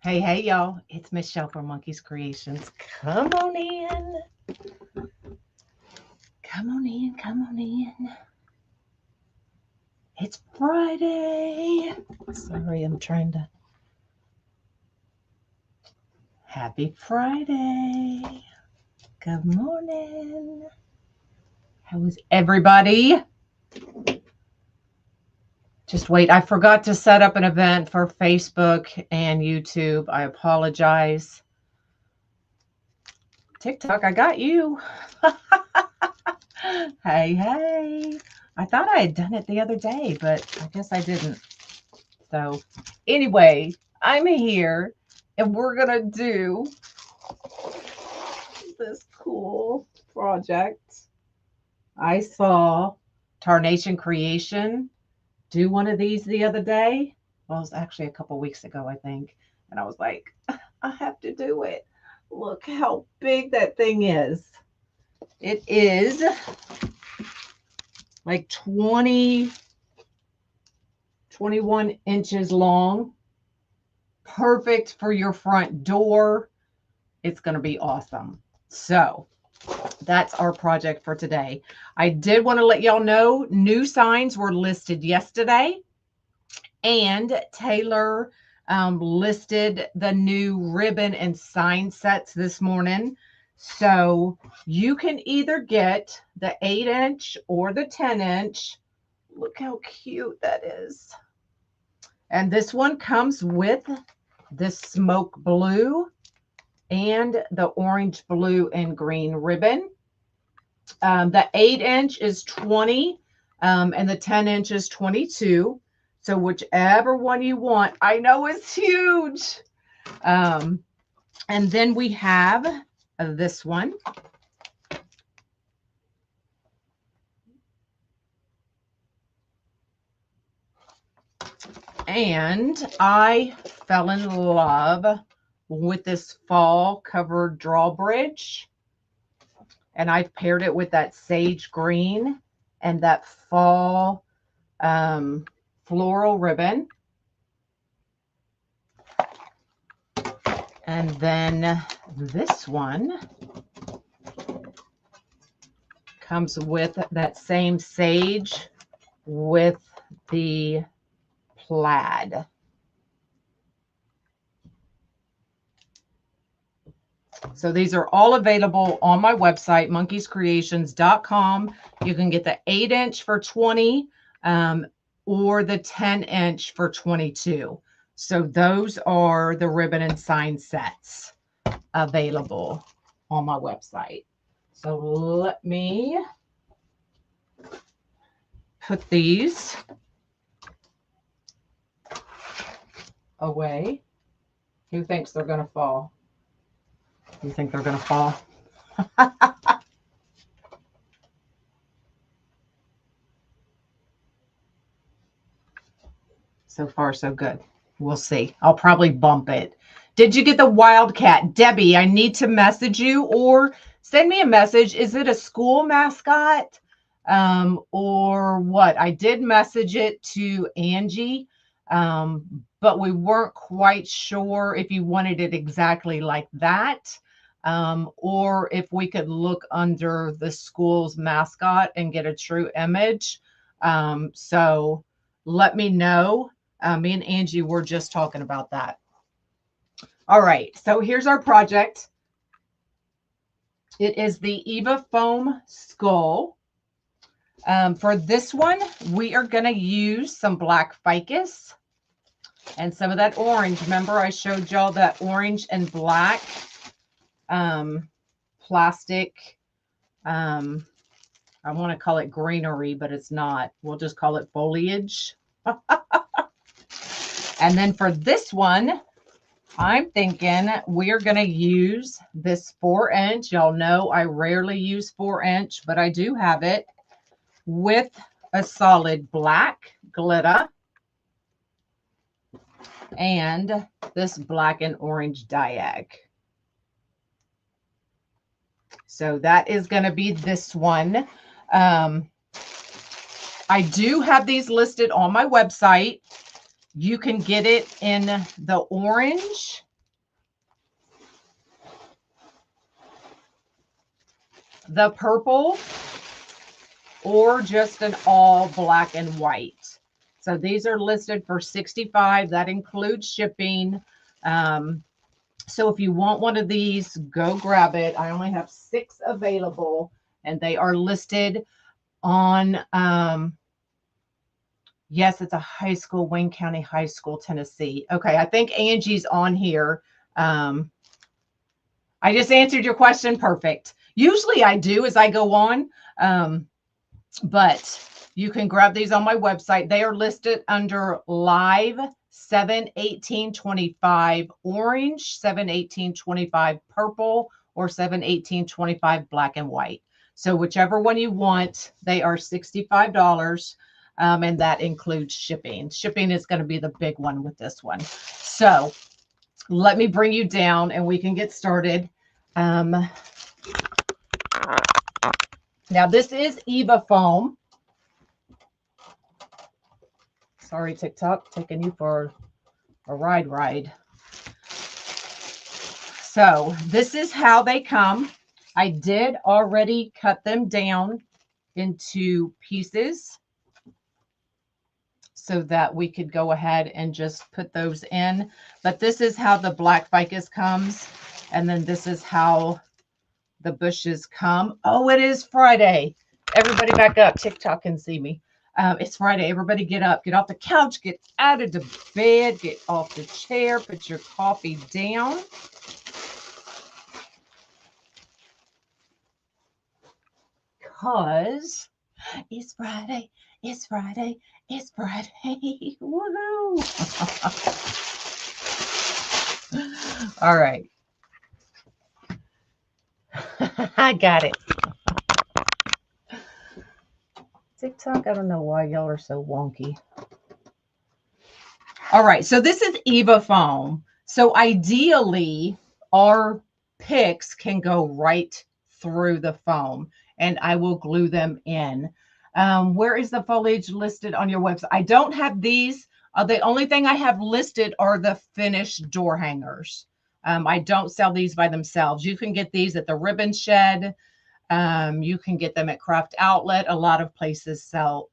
Hey, hey, y'all. It's Michelle from Monkey's Creations. Come on in. Come on in. Come on in. It's Friday. Sorry, I'm trying to. Happy Friday. Good morning. How is everybody? Just wait. I forgot to set up an event for Facebook and YouTube. I apologize. TikTok, I got you. Hey, hey. I thought I had done it the other day, but I guess I didn't. So, anyway, I'm here and we're going to do this cool project. I saw Tarnation Creation do one of these the other day. Well, it was actually a couple weeks ago, I think. And I was like, I have to do it. Look how big that thing is. It is like 21 inches long. Perfect for your front door. It's going to be awesome. So that's our project for today. I did want to let y'all know new signs were listed yesterday, and Taylor listed the new ribbon and sign sets this morning. So you can either get the 8-inch or the 10-inch. Look how cute that is. And this one comes with this smoke blue and the orange, blue, and green ribbon. The 8-inch is 20, and the 10-inch is 22. So whichever one you want, I know it's huge. And then we have this one. And I fell in love with this fall covered drawbridge. And I've paired it with that sage green and that fall floral ribbon. And then this one comes with that same sage with the plaid. So these are all available on my website, monkeyscreations.com. You can get the 8-inch for 20 or the 10-inch for 22. So those are the ribbon and sign sets available on my website. So let me put these away. Who thinks they're going to fall? You think they're going to fall? So far, so good. We'll see. I'll probably bump it. Did you get the Wildcat? Debbie, I need to message you or send me a message. Is it a school mascot or what? I did message it to Angie, but we weren't quite sure if you wanted it exactly like that. Or if we could look under the school's mascot and get a true image. So let me know. Me and Angie were just talking about that. All right, so here's our project. It is the Eva foam skull. For this one, we are going to use some black ficus and some of that orange. Remember, I showed y'all that orange and black plastic. I want to call it greenery, but it's not. We'll just call it foliage. And then for this one, I'm thinking we're going to use this 4-inch. Y'all know I rarely use 4-inch, but I do have it with a solid black glitter and this black and orange diag. So that is going to be this one. I do have these listed on my website. You can get it in the orange the purple, or just an all black and white. So these are listed for $65. That includes shipping. So if you want one of these, go grab it. I only have 6 available, and they are listed on, yes, it's a high school, Wayne County High School, Tennessee. Okay, I think Angie's on here. I just answered your question. Perfect. Usually I do as I go on, but you can grab these on my website. They are listed under live 7/18/25 orange, 7/18/25 purple, or 7/18/25 black and white. So whichever one you want, they are $65. And that includes shipping. Shipping is going to be the big one with this one. So let me bring you down and we can get started. Now this is Eva foam. Sorry, TikTok, taking you for a ride. So this is how they come. I did already cut them down into pieces so that we could go ahead and just put those in. But this is how the black ficus comes. And then this is how the bushes come. Oh, it is Friday. Everybody back up. TikTok can see me. It's Friday. Everybody get up. Get off the couch. Get out of the bed. Get off the chair. Put your coffee down. Because it's Friday. It's Friday. It's Friday. Woohoo. All right. I got it. TikTok, I don't know why y'all are so wonky. All right, so this is Eva foam. So ideally, our picks can go right through the foam, and I will glue them in. Where is the foliage listed on your website? I don't have these. The only thing I have listed are the finished door hangers. I don't sell these by themselves. You can get these at the Ribbon Shed. You can get them at Craft Outlet. A lot of places sell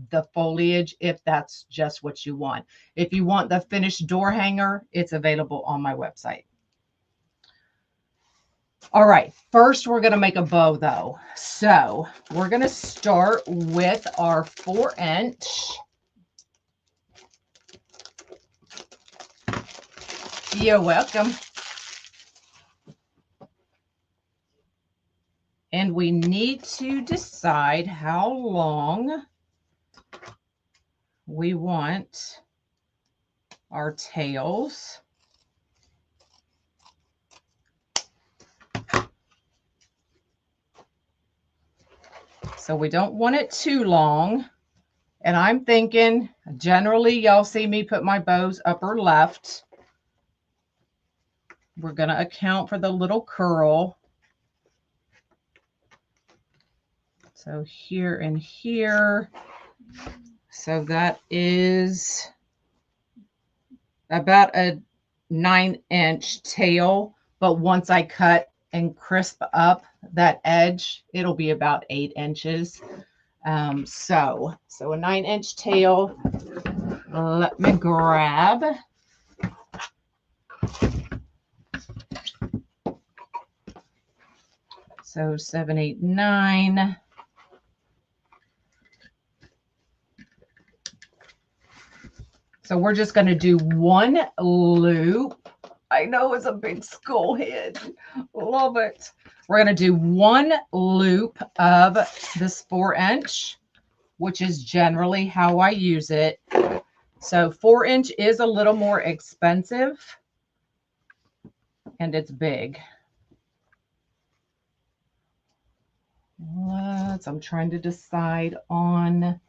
the foliage if that's just what you want. If you want the finished door hanger, it's available on my website. All right, first we're going to make a bow though. So we're going to start with our 4-inch. You're welcome. And we need to decide how long we want our tails. So we don't want it too long. And I'm thinking, generally, y'all see me put my bows upper left. We're going to account for the little curl. So here and here. So that is about a 9-inch tail. But once I cut and crisp up that edge, it'll be about 8 inches. So a 9-inch tail. Let me grab. So 7, 8, 9. So we're just going to do one loop. I know it's a big skull head. Love it. We're going to do one loop of this 4-inch, which is generally how I use it. So 4-inch is a little more expensive and it's big. I'm trying to decide on.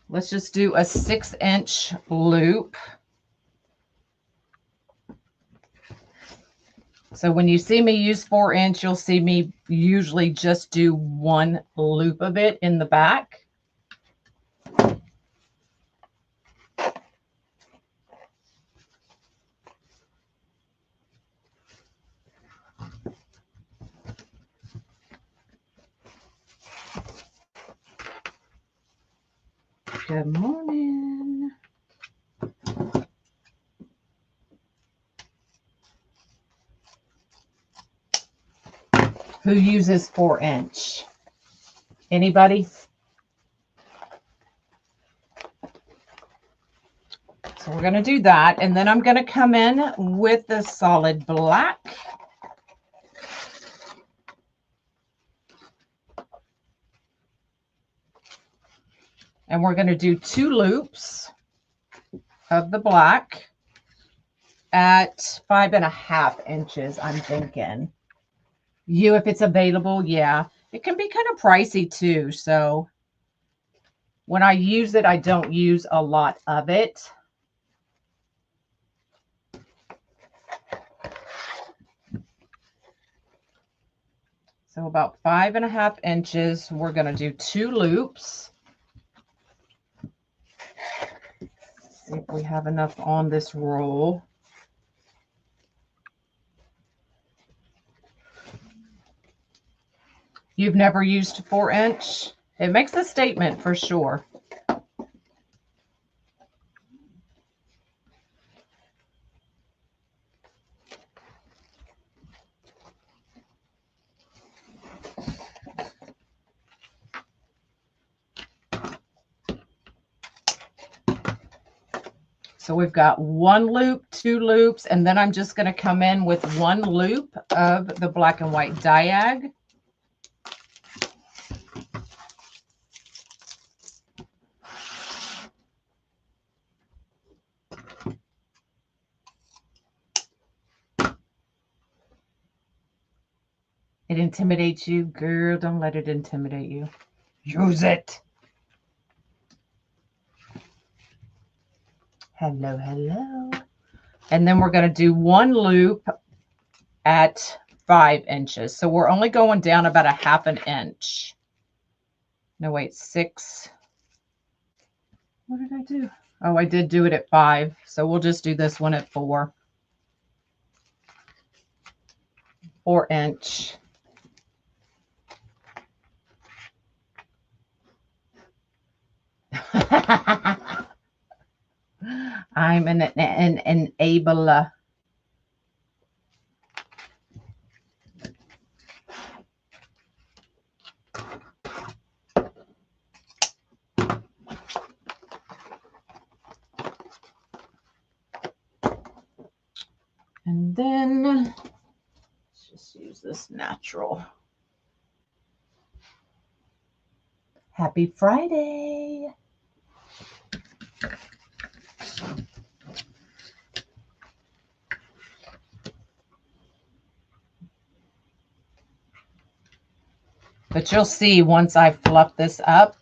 Let's just do a 6-inch loop. So when you see me use 4-inch, you'll see me usually just do one loop of it in the back. Good morning. Who uses 4-inch? Anybody? So we're going to do that. And then I'm going to come in with the solid black. And we're going to do 2 loops of the black at 5.5 inches, I'm thinking. If it's available, yeah. It can be kind of pricey too. So when I use it, I don't use a lot of it. So about 5.5 inches, we're going to do 2 loops. See if we have enough on this roll. You've never used 4-inch? It makes a statement for sure. So we've got 1 loop, 2 loops, and then I'm just going to come in with 1 loop of the black and white diag. It intimidates you, girl. Don't let it intimidate you. Use it. Hello, hello. And then we're going to do 1 loop at 5 inches. So we're only going down about 1/2 inch. No, wait, 6. What did I do? Oh, I did do it at 5. So we'll just do this one at 4. 4-inch. I'm an enabler. And then let's just use this natural. Happy Friday. But you'll see once I fluff this up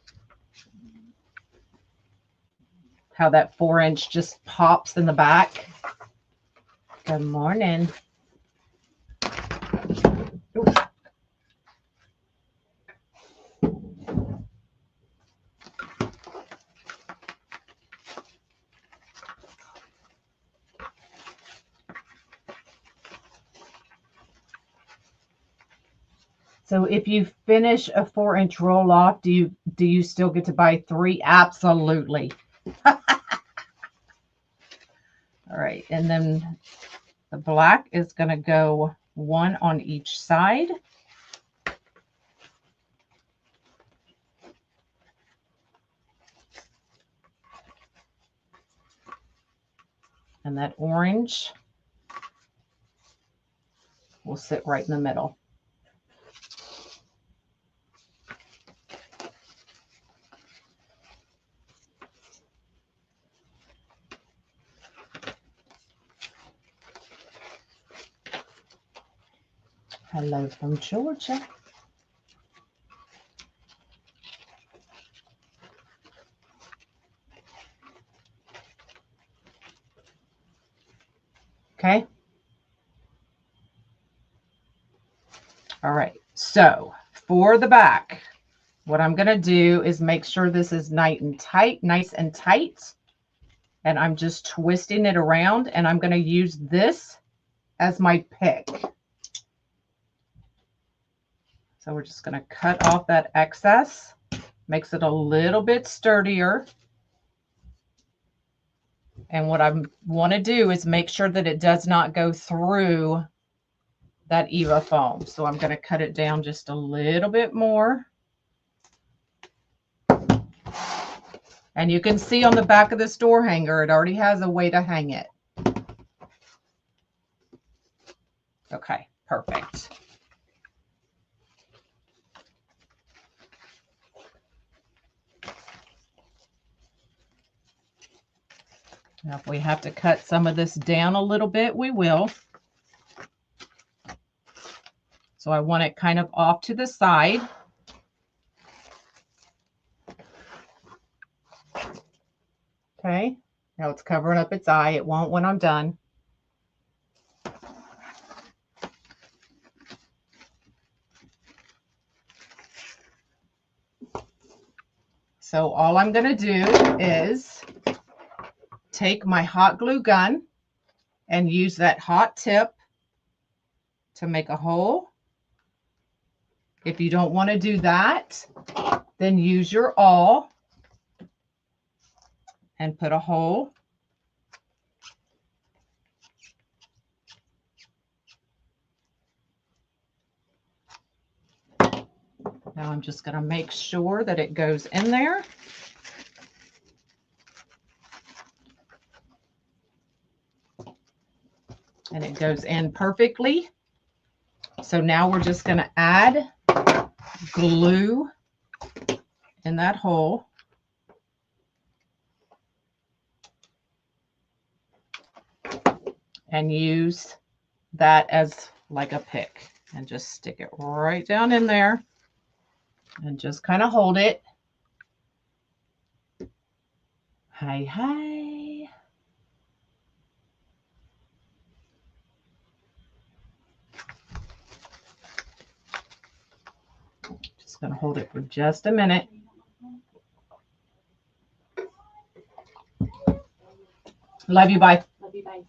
how that 4-inch just pops in the back. Good morning. Ooh. So if you finish a 4-inch roll off, do you still get to buy 3? Absolutely. All right, and then the black is going to go 1 on each side. And that orange will sit right in the middle. Hello from Georgia. Okay. All right. So for the back, what I'm going to do is make sure this is nice and tight. And I'm just twisting it around, and I'm going to use this as my pick. So we're just going to cut off that excess. Makes it a little bit sturdier. And what I want to do is make sure that it does not go through that Eva foam. So I'm going to cut it down just a little bit more. And you can see on the back of this door hanger, it already has a way to hang it. Okay, perfect. Now, if we have to cut some of this down a little bit, we will. So I want it kind of off to the side. Okay, now it's covering up its eye. It won't when I'm done. So all I'm going to do is take my hot glue gun and use that hot tip to make a hole. If you don't want to do that, then use your awl and put a hole. Now I'm just going to make sure that it goes in there. And it goes in perfectly. So now we're just going to add glue in that hole. And use that as like a pick. And just stick it right down in there. And just kind of hold it. Hi, hi. Just going to hold it for just a minute. Love you, bye. Love you, bye.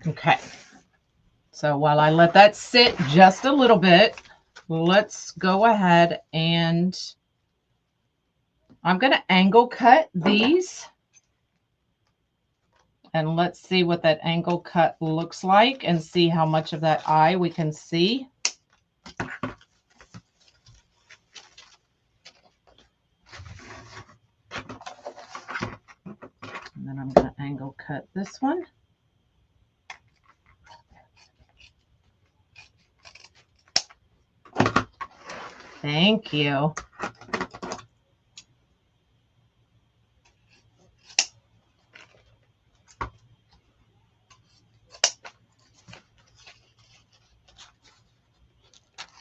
Okay. So while I let that sit just a little bit, let's go ahead and I'm going to angle cut these. And let's see what that angle cut looks like and see how much of that eye we can see. And then I'm going to angle cut this one. Thank you.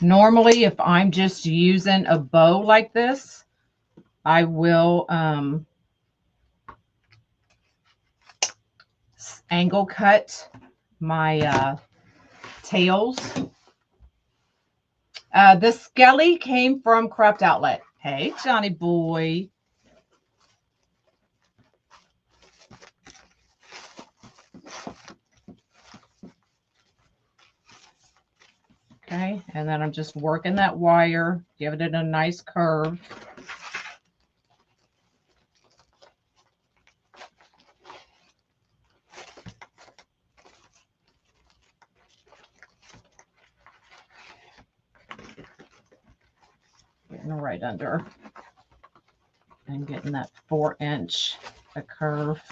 Normally, if I'm just using a bow like this, I will angle cut my tails. The Skelly came from Craft Outlet. Hey, Johnny boy. Okay, and then I'm just working that wire, giving it a nice curve. Getting right under and getting that 4-inch a curve.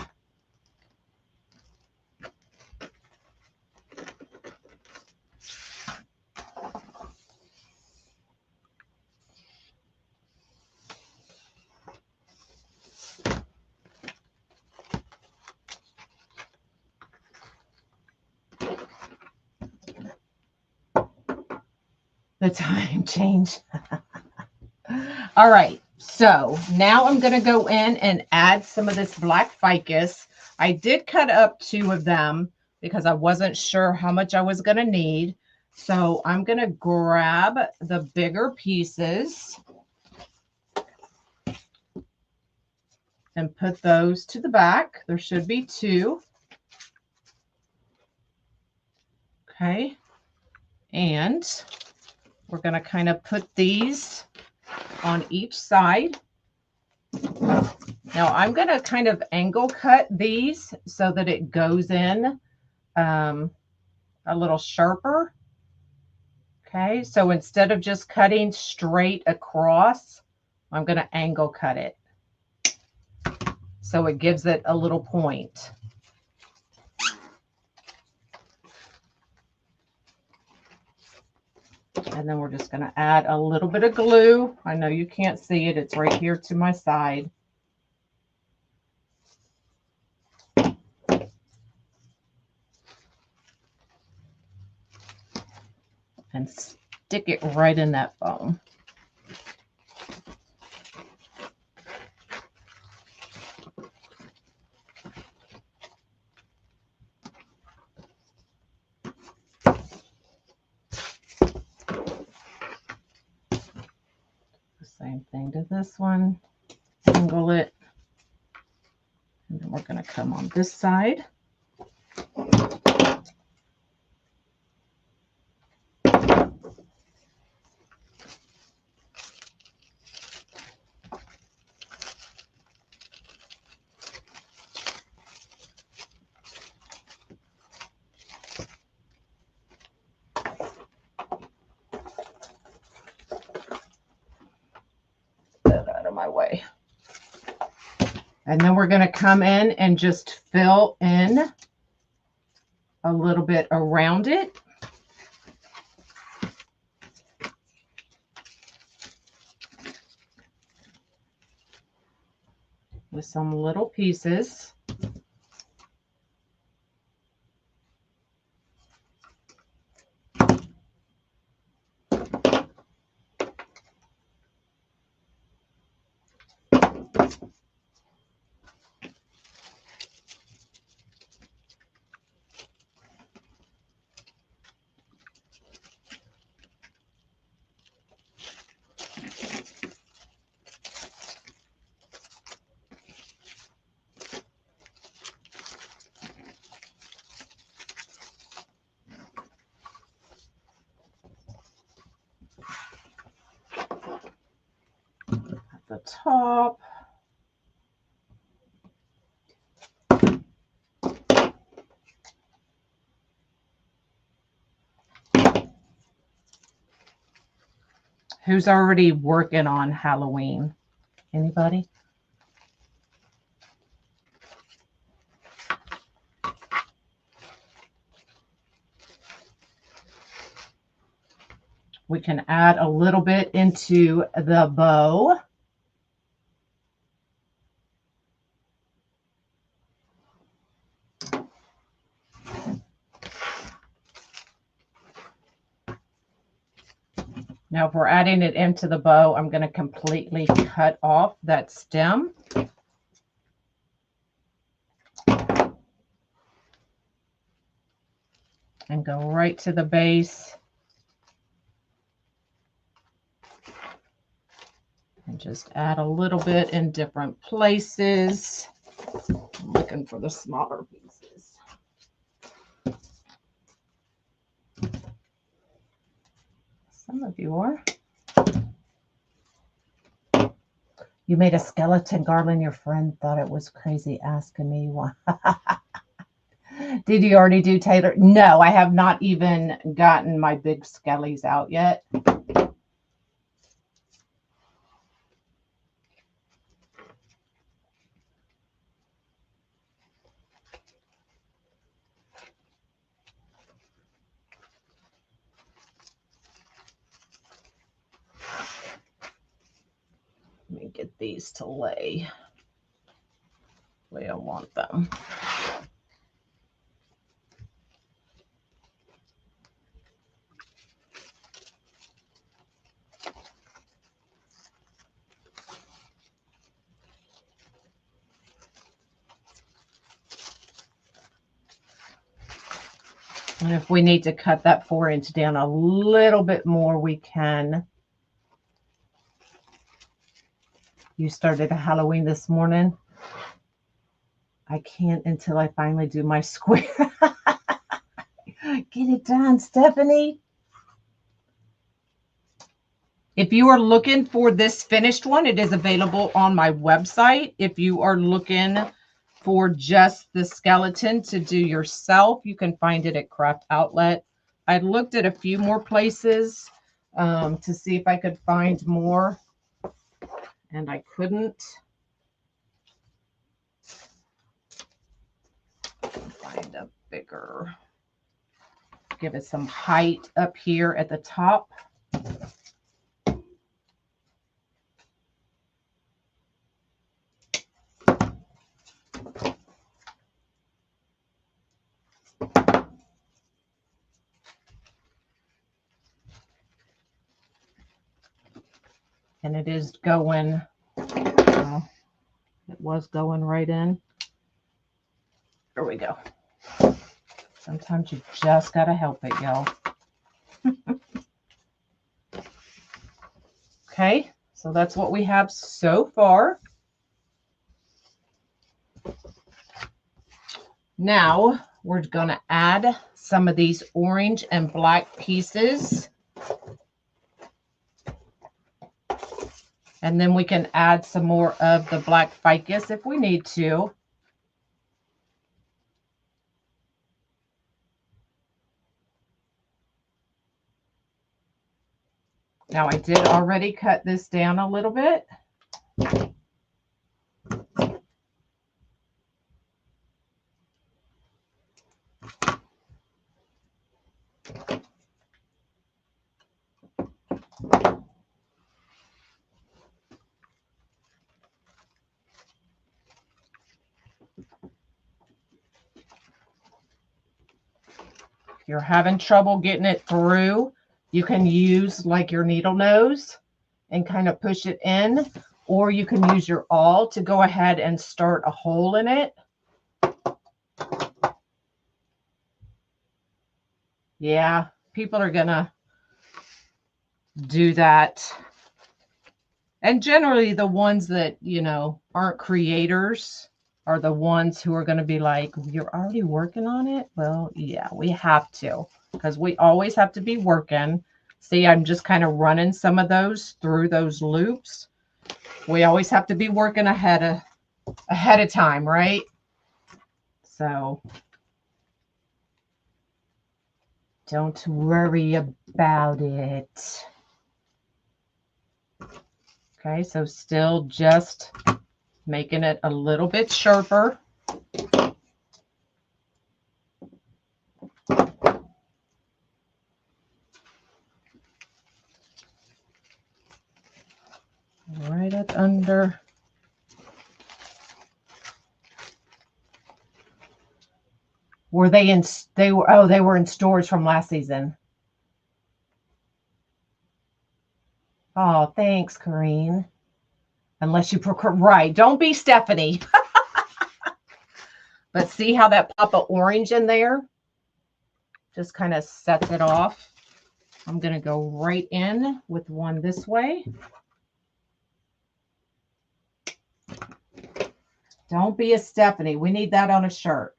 The time change. All right, so now I'm going to go in and add some of this black ficus. I did cut up 2 of them because I wasn't sure how much I was going to need. So I'm going to grab the bigger pieces and put those to the back. There should be 2. Okay. And we're going to kind of put these on each side. Now I'm going to kind of angle cut these so that it goes in a little sharper. Okay, so instead of just cutting straight across, I'm going to angle cut it. So it gives it a little point. And then we're just going to add a little bit of glue. I know you can't see it. It's right here to my side. And stick it right in that foam. Same thing to this one. Angle it. And then we're going to come on this side. Out of my way. And then we're going to come in and just fill in a little bit around it. With some little pieces. At the top. Who's already working on Halloween? Anybody? We can add a little bit into the bow. Now, if we're adding it into the bow, I'm going to completely cut off that stem. And go right to the base. And just add a little bit in different places. I'm looking for the smaller pieces. Some of you are. You made a skeleton garland. Your friend thought it was crazy asking me why. Did you already do Taylor? No, I have not even gotten my big skellies out yet. Let me get these to lay the way I want them. And if we need to cut that 4-inch down a little bit more, we can. You started a Halloween this morning. I can't until I finally do my square. Get it done, Stephanie. If you are looking for this finished one, it is available on my website. If you are looking for just the skeleton to do yourself, you can find it at Craft Outlet. I looked at a few more places to see if I could find more, and I couldn't. Find a bigger, give it some height up here at the top. And it is going, well, it was going right in. There we go. Sometimes you just got to help it, y'all. Okay, so that's what we have so far. Now we're going to add some of these orange and black pieces. And then we can add some more of the black ficus if we need to. Now I did already cut this down a little bit. If you're having trouble getting it through, you can use like your needle nose and kind of push it in, or you can use your awl to go ahead and start a hole in it. Yeah, people are gonna do that. And generally the ones that, you know, aren't creators are the ones who are going to be like, you're already working on it? Well, yeah, we have to, because we always have to be working. See, I'm just kind of running some of those through those loops. We always have to be working ahead of time, right? So don't worry about it. Okay, so still just making it a little bit sharper. Right up under. Were they in, they were in stores from last season. Oh, thanks, Corrine. Unless you right. Don't be Stephanie. But see how that pop of orange in there just kind of sets it off. I'm going to go right in with one this way. Don't be a Stephanie. We need that on a shirt.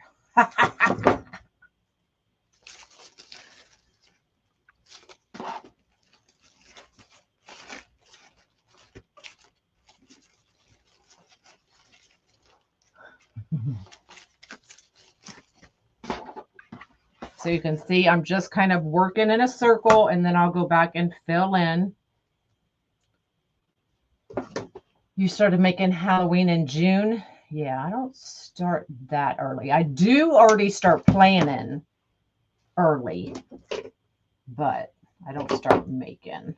So you can see I'm just kind of working in a circle, and then I'll go back and fill in. You started making Halloween in June? Yeah, I don't start that early. I do already start planning early, but I don't start making.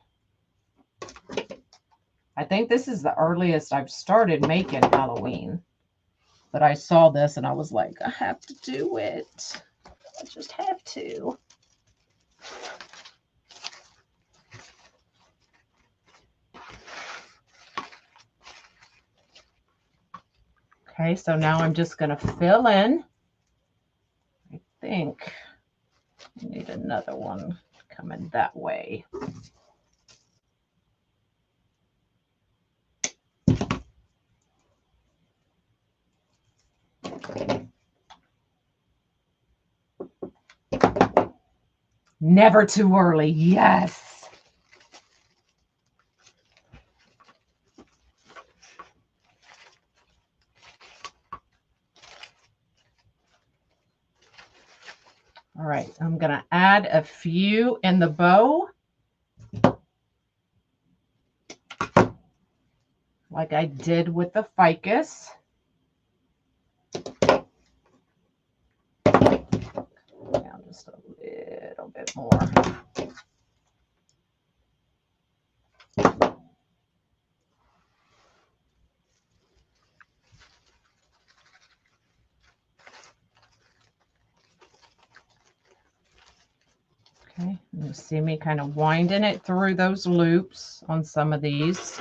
I think this is the earliest I've started making Halloween. But I saw this and I was like, I have to do it. I just have to. Okay, so now I'm just going to fill in. I think I need another one coming that way. Never too early. Yes. All right, I'm going to add a few in the bow. Like I did with the ficus. Now just a little bit more. Okay, you see me kind of winding it through those loops on some of these.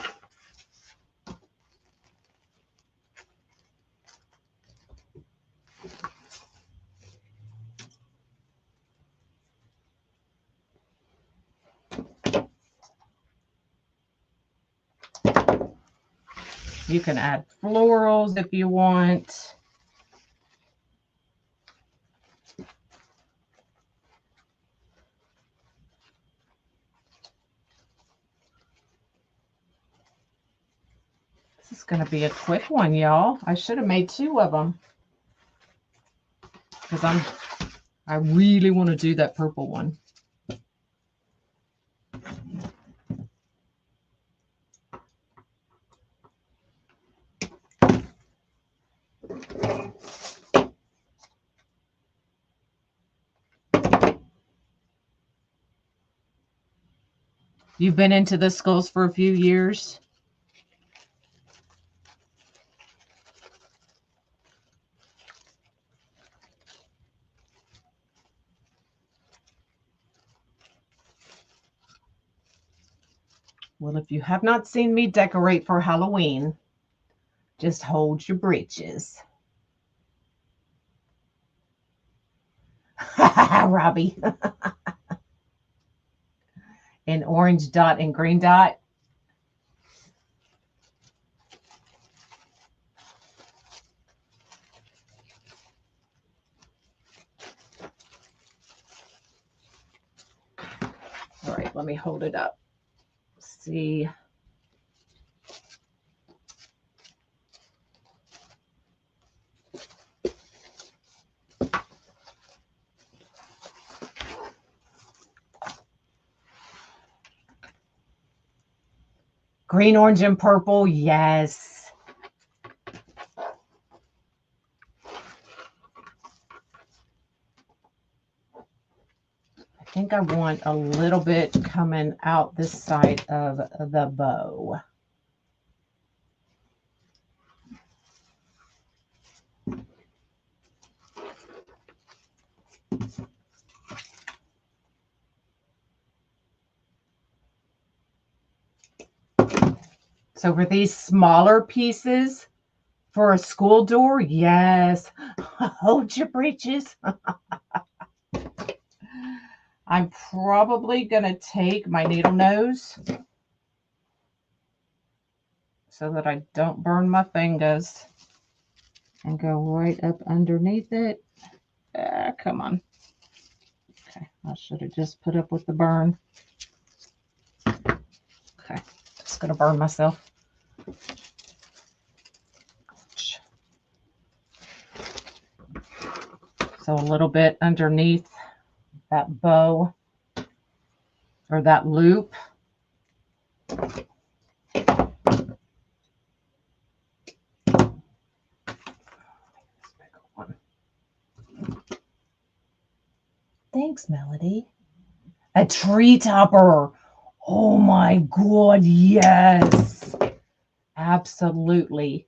You can add florals if you want. This is going to be a quick one, y'all. I should have made 2 of them because I really want to do that purple one. You've been into the skulls for a few years? Well, if you have not seen me decorate for Halloween, just hold your britches. Robbie. An orange dot and green dot. All right, let me hold it up. See. Green, orange, and purple. Yes. I think I want a little bit coming out this side of the bow. So for these smaller pieces, for a school door, yes. Hold your breeches. I'm probably going to take my needle nose so that I don't burn my fingers and go right up underneath it. Come on. Okay, I should have just put up with the burn. Okay, just going to burn myself. So a little bit underneath that bow or that loop. Thanks, Melody. A tree topper. Oh my God, yes. Absolutely.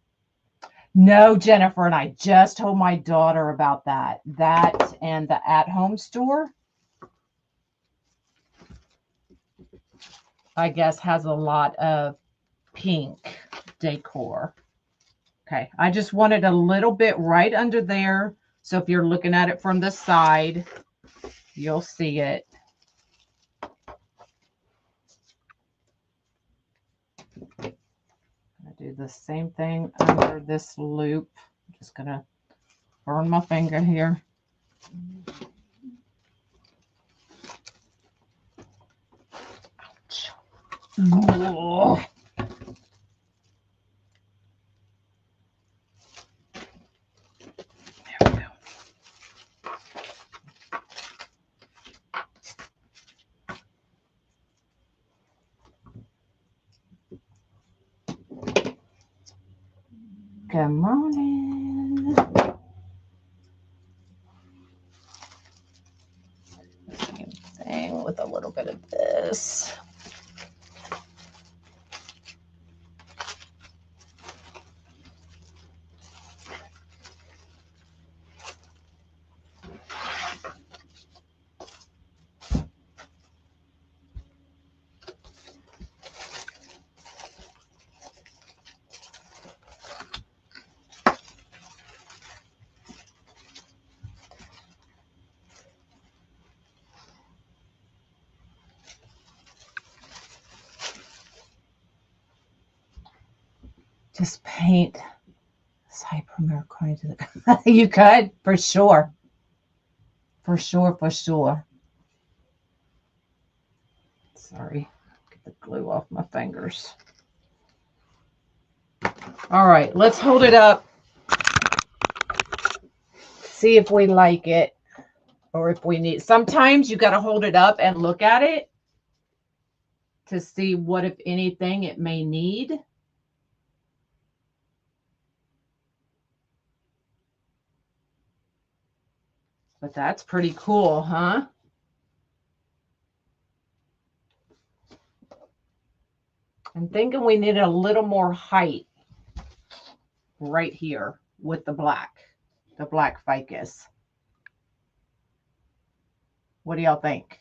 No, Jennifer, and I just told my daughter about that. That and the at-home store, I guess, has a lot of pink decor. Okay, I just wanted a little bit right under there. So if you're looking at it from the side, you'll see it. I'm going to do the same thing under this loop. I'm just going to burn my finger here. Oh. There we go. Good morning. Same thing with a little bit of this. Just paint this hypermere according to the you could, for sure. For sure, for sure. Sorry, get the glue off my fingers. All right, let's hold it up. See if we like it or if we need. Sometimes you got to hold it up and look at it to see what, if anything, it may need. But that's pretty cool, huh? I'm thinking we need a little more height right here with the black ficus. What do y'all think?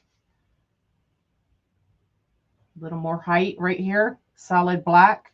A little more height right here, solid black.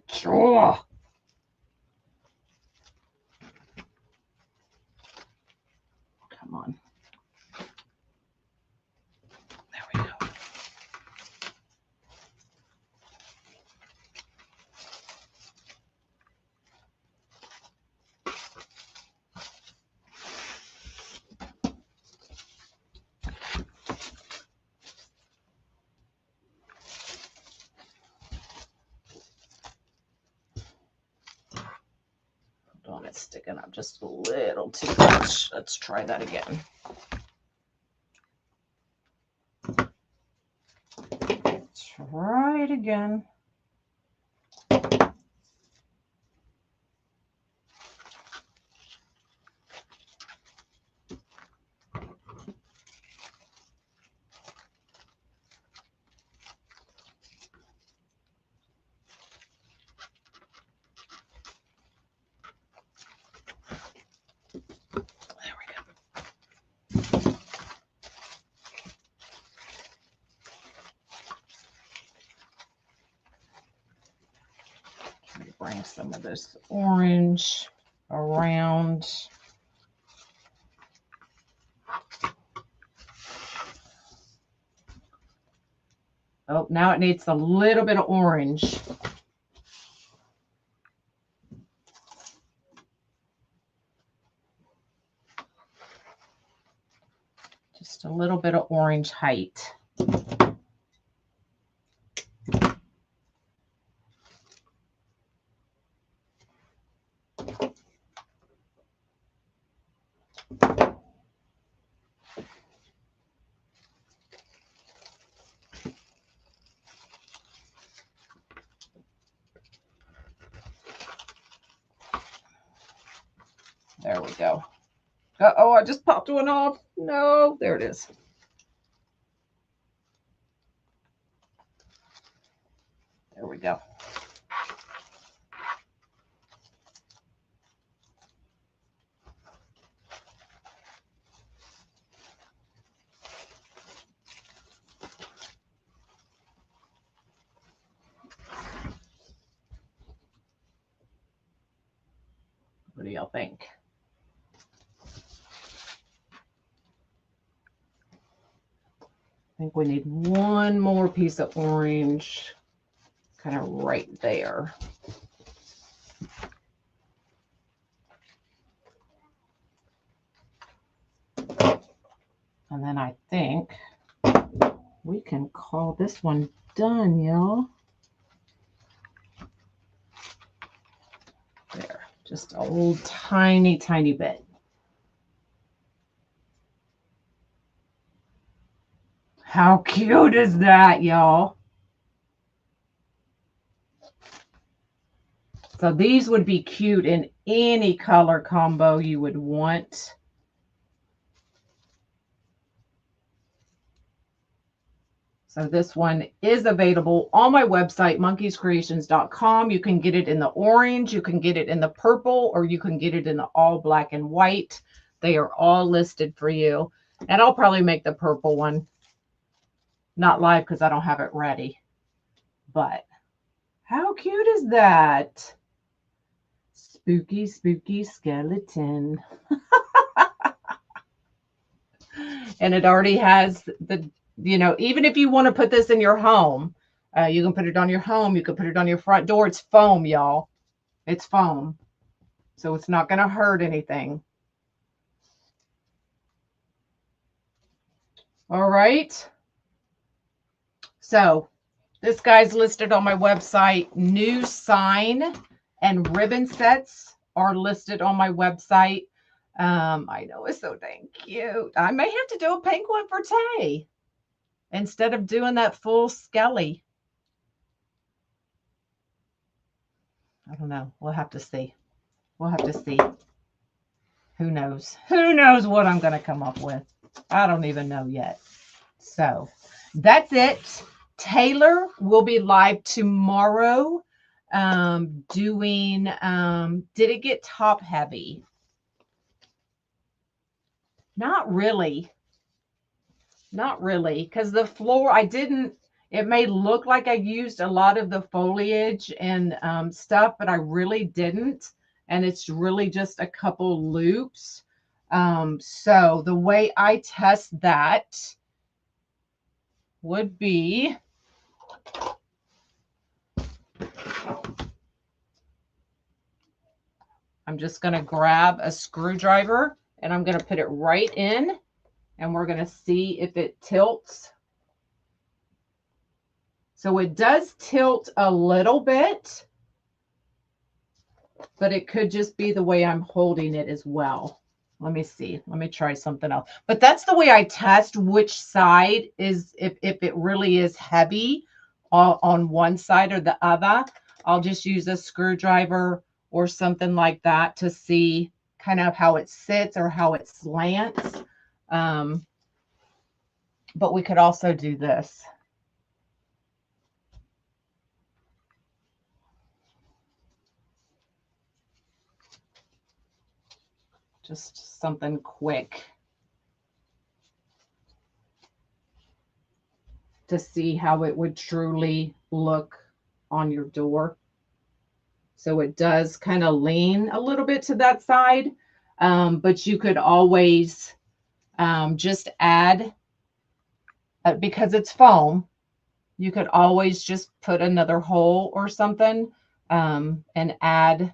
Sure. Come on. There we go. Hold on, it's sticking up just a little too much. Let's try that again. Try it again. Bring some of this orange around. Oh, now it needs a little bit of orange. Just a little bit of orange height. There we go. Uh-oh, I just popped one off. No, there it is. There we go. y'all think? I think we need one more piece of orange, kind of right there. And then I think we can call this one done, y'all. There, just a little tiny, tiny bit. How cute is that, y'all? So these would be cute in any color combo you would want. So this one is available on my website, monkeyscreations.com. You can get it in the orange, you can get it in the purple, or you can get it in the all black and white. They are all listed for you. And I'll probably make the purple one. Not live because I don't have it ready. But how cute is that? Spooky, spooky skeleton. And it already has the, you know, even if you want to put this in your home, you can put it on your home. You can put it on your front door. It's foam, y'all. It's foam. So it's not going to hurt anything. All right. So this guy's listed on my website. New sign and ribbon sets are listed on my website. I know it's so dang cute. I may have to do a pink one for Tay instead of doing that full skelly. I don't know. We'll have to see. We'll have to see. Who knows? Who knows what I'm going to come up with? I don't even know yet. So that's it. Taylor will be live tomorrow doing, did it get top heavy? Not really. Not really, because the floor, I didn't, it may look like I used a lot of the foliage and stuff, but I really didn't. And it's really just a couple loops. So the way I test that would be, I'm just going to grab a screwdriver and I'm going to put it right in and we're going to see if it tilts. So it does tilt a little bit, but it could just be the way I'm holding it as well. Let me see. Let me try something else. But that's the way I test which side is, if it really is heavy on one side or the other. I'll just use a screwdriver or something like that to see kind of how it sits or how it slants. But we could also do this. Just something quick to see how it would truly look on your door. So it does kind of lean a little bit to that side, but you could always just add, because it's foam, you could always just put another hole or something and add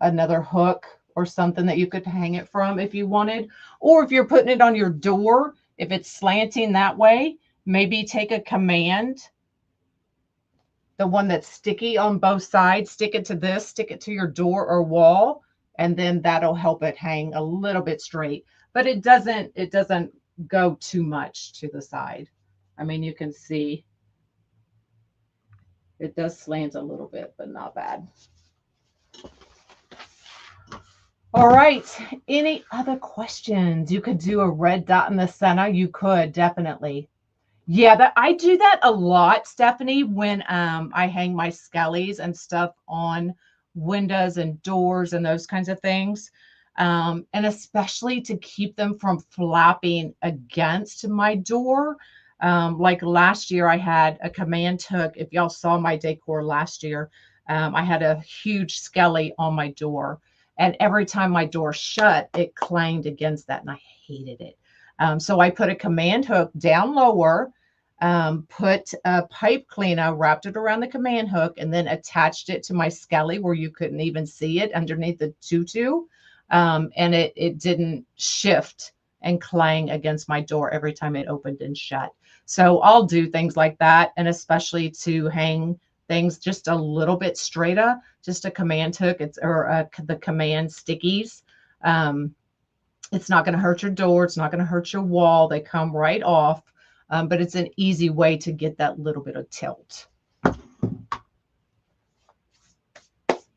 another hook or something that you could hang it from if you wanted. Or if you're putting it on your door, if it's slanting that way, maybe take a command, the one that's sticky on both sides, stick it to this, stick it to your door or wall, and then that'll help it hang a little bit straight. But it doesn't go too much to the side. I mean, you can see it does slant a little bit, but not bad. All right. Any other questions? You could do a red dot in the center. You could definitely. Yeah, I do that a lot, Stephanie, when I hang my skellies and stuff on windows and doors and those kinds of things. And especially to keep them from flapping against my door. Like last year, I had a command hook. If y'all saw my decor last year, I had a huge skelly on my door. And every time my door shut, it clanged against that, and I hated it. So I put a command hook down lower, put a pipe cleaner, wrapped it around the command hook, and then attached it to my skelly where you couldn't even see it underneath the tutu. And it didn't shift and clang against my door every time it opened and shut. So I'll do things like that, and especially to hang things just a little bit straighter, just a command hook, the command stickies. It's not going to hurt your door. It's not going to hurt your wall. They come right off, but it's an easy way to get that little bit of tilt.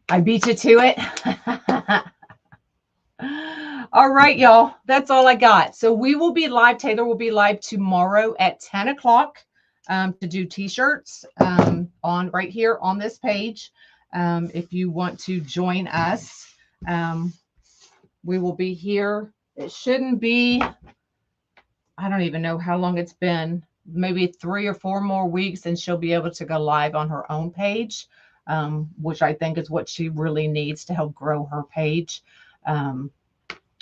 I beat you to it. All right, y'all. That's all I got. So we will be live. Taylor will be live tomorrow at 10 o'clock to do t-shirts on right here on this page. If you want to join us, we will be here. It shouldn't be, I don't even know how long it's been, maybe 3 or 4 more weeks, and she'll be able to go live on her own page, which I think is what she really needs to help grow her page.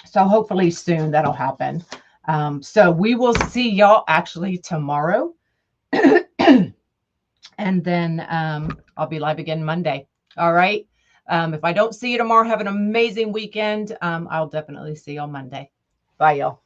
So hopefully soon that'll happen. So we will see y'all actually tomorrow. And then I'll be live again Monday. All right. If I don't see you tomorrow, have an amazing weekend. I'll definitely see you on Monday. Bye, y'all.